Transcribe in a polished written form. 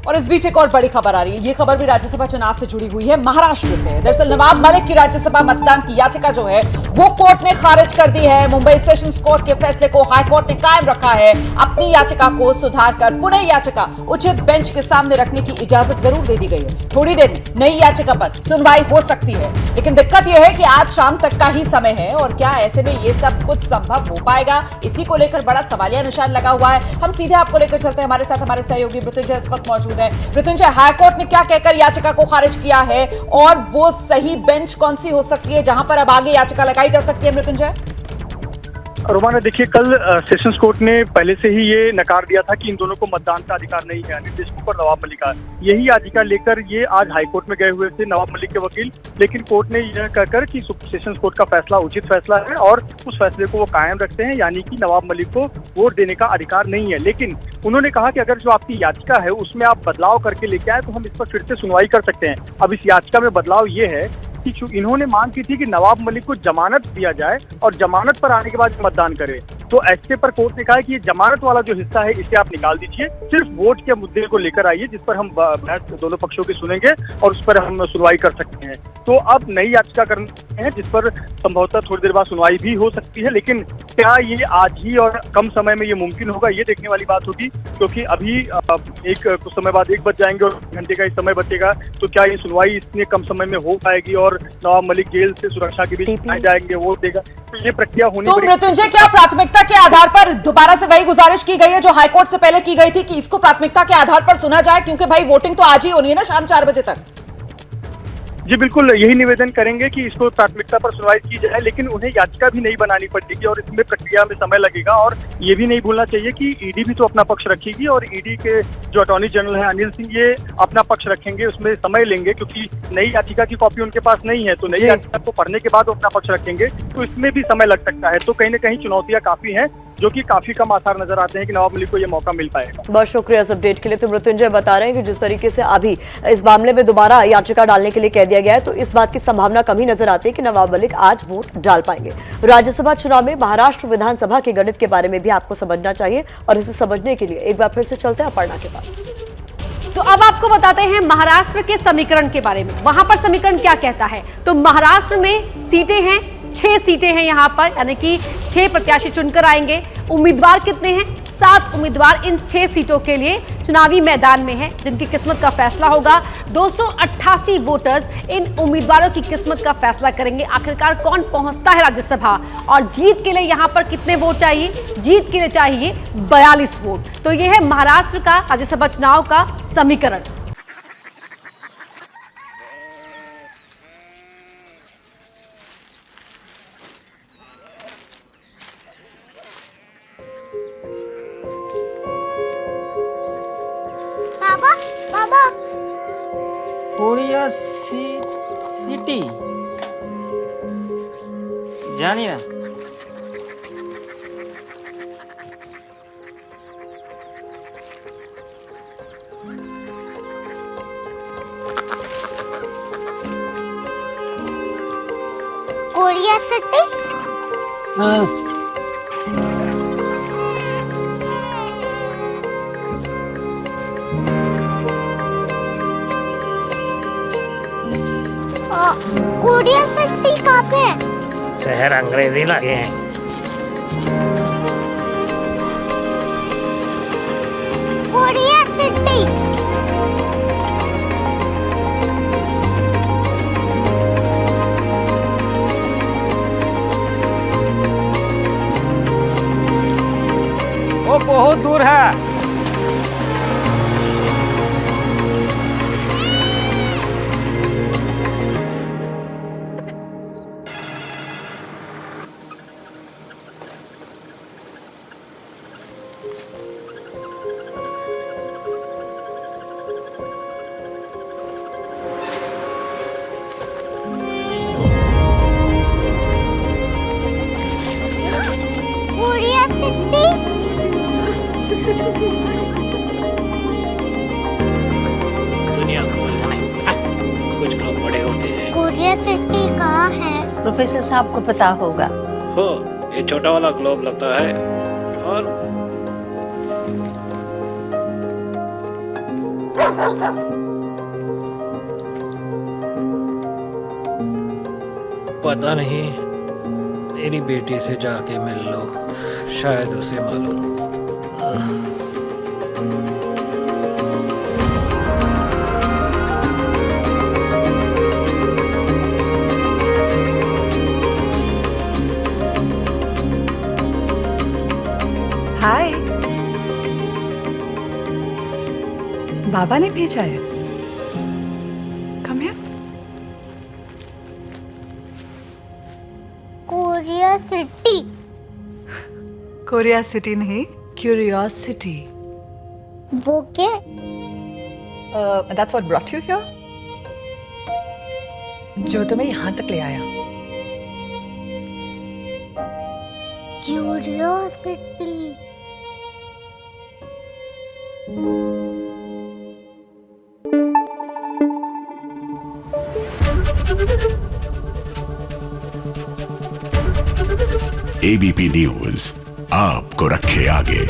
और इस बीच एक और बड़ी खबर आ रही है। ये खबर भी राज्यसभा चुनाव से जुड़ी हुई है, महाराष्ट्र से। दरअसल नवाब मलिक की राज्यसभा मतदान की याचिका जो है वो कोर्ट ने खारिज कर दी है। मुंबई सेशंस कोर्ट के फैसले को हाईकोर्ट ने कायम रखा है। अपनी याचिका को सुधार कर पुनः याचिका उचित बेंच के सामने रखने की इजाजत जरूर दे दी गई है। थोड़ी देर में नई याचिका पर सुनवाई हो सकती है, लेकिन दिक्कत यह है कि आज शाम तक का ही समय है और क्या ऐसे में ये सब कुछ संभव हो पाएगा, इसी को लेकर बड़ा सवालिया निशान लगा हुआ है। हम सीधे आपको लेकर चलते हैं, हमारे साथ हमारे सहयोगी मृत्युंजय इस वक्त मौजूद है। मृत्युंजय, हाईकोर्ट ने क्या कहकर याचिका को खारिज किया है और वो सही बेंच कौन सी हो सकती है जहां पर अब आगे याचिका लगाई जा सकती है? मृत्युंजय, रोमाना, देखिए, कल सेशंस कोर्ट ने पहले से ही ये नकार दिया था कि इन दोनों को मतदान का अधिकार नहीं है, अनिल देशमुख और नवाब मलिक का। यही याचिका लेकर ये आज हाईकोर्ट में गए हुए थे नवाब मलिक के वकील, लेकिन कोर्ट ने यह कहकर कि सेशंस कोर्ट का फैसला उचित फैसला है और उस फैसले को वो कायम रखते हैं, यानी कि नवाब मलिक को वोट देने का अधिकार नहीं है। लेकिन उन्होंने कहा कि अगर जो आपकी याचिका है उसमें आप बदलाव करके लेके आए तो हम इस पर फिर से सुनवाई कर सकते हैं। अब इस याचिका में बदलाव ये है कि इन्होंने मांग की थी कि नवाब मलिक को जमानत दिया जाए और जमानत पर आने के बाद मतदान करे। तो ऐसे पर कोर्ट ने कहा कि ये जमानत वाला जो हिस्सा है इसे आप निकाल दीजिए, सिर्फ वोट के मुद्दे को लेकर आइए जिस पर हम बहस दोनों पक्षों की सुनेंगे और उस पर हम सुनवाई कर सकते हैं। तो अब नई याचिका करनी है जिस पर संभवतः थोड़ी देर बाद सुनवाई भी हो सकती है, लेकिन क्या ये आज ही और कम समय में ये मुमकिन होगा, ये देखने वाली बात होगी, क्योंकि अभी कुछ समय बाद 1 बज जाएंगे और घंटे का ही समय बचेगा। तो क्या ये सुनवाई इतने कम समय में हो पाएगी और नवाब मलिक जेल से सुरक्षा के बीच आए जाएंगे, वोट देगा, तो ये प्रक्रिया होनी तो मृत्युंजय, क्या प्राथमिकता के आधार पर दोबारा से वही गुजारिश की गई है जो हाईकोर्ट से पहले की गई थी कि इसको प्राथमिकता के आधार पर सुना जाए, क्योंकि भाई वोटिंग तो आज ही होनी है ना, शाम 4 बजे तक? जी बिल्कुल, यही निवेदन करेंगे कि इसको प्राथमिकता पर सुनवाई की जाए, लेकिन उन्हें याचिका भी नहीं बनानी पड़ेगी और इसमें प्रक्रिया में समय लगेगा। और ये भी नहीं भूलना चाहिए कि ईडी भी तो अपना पक्ष रखेगी और ईडी के जो अटॉर्नी जनरल है अनिल सिंह, ये अपना पक्ष रखेंगे, उसमें समय लेंगे, क्योंकि नई याचिका की कॉपी उनके पास नहीं है। तो नई याचिका को पढ़ने के बाद वो अपना पक्ष रखेंगे, तो इसमें भी समय लग सकता है। तो कहीं ना कहीं चुनौतियां काफी हैं, जो कि काफी कम आसार नजर आते हैं कि नवाब मलिक को यह मौका मिल पाएगा। बहुत शुक्रिया इस अपडेट के लिए। तो मृत्युंजय बता रहे हैं कि जिस तरीके से अभी इस मामले में दोबारा याचिका डालने के लिए कह दिया गया है, तो इस बात की संभावना कम ही नजर आती है कि नवाब मलिक आज वोट डाल पाएंगे। राज्यसभा चुनाव में महाराष्ट्र विधानसभा के गणित के बारे में भी आपको समझना चाहिए और इसे समझने के लिए एक बार फिर से चलते हैं अपर्णा के पास। तो अब आपको बताते हैं महाराष्ट्र के समीकरण के बारे में। वहां पर समीकरण क्या कहता है? तो महाराष्ट्र में सीटें हैं, 6 सीटें हैं यहाँ पर, यानी कि 6 प्रत्याशी चुनकर आएंगे। उम्मीदवार कितने हैं? 7 उम्मीदवार इन 6 सीटों के लिए चुनावी मैदान में हैं, जिनकी किस्मत का फैसला होगा। 288 वोटर्स इन उम्मीदवारों की किस्मत का फैसला करेंगे, आखिरकार कौन पहुंचता है राज्यसभा। और जीत के लिए यहाँ पर कितने वोट चाहिए? जीत के लिए चाहिए 42 वोट। तो यह है महाराष्ट्र का राज्यसभा चुनाव का समीकरण। कोरिया सिटी जानी ना। Korea city? हाँ। कोरिया सिटी कहाँ पे है? शहर अंग्रेजी लगे हैं। Korea city. वो बहुत दूर है। दुनिया कुछ लोग बड़े होते हैं। कोरिया सिटी कहाँ है? प्रोफेसर साहब को पता होगा। हो, ये छोटा वाला ग्लोब लगता है और पता नहीं, मेरी बेटी से जाके मिल लो, शायद उसे मालूम हो। हाय, बाबा ने भेजा है। Come here. Korea city. Korea city नहीं, क्यूरियोसिटी। वो क्या? That's what brought you here? जो तुम्हें यहाँ तक ले आया। क्यूरियोसिटी। एबीपी न्यूज आपको रखे आगे।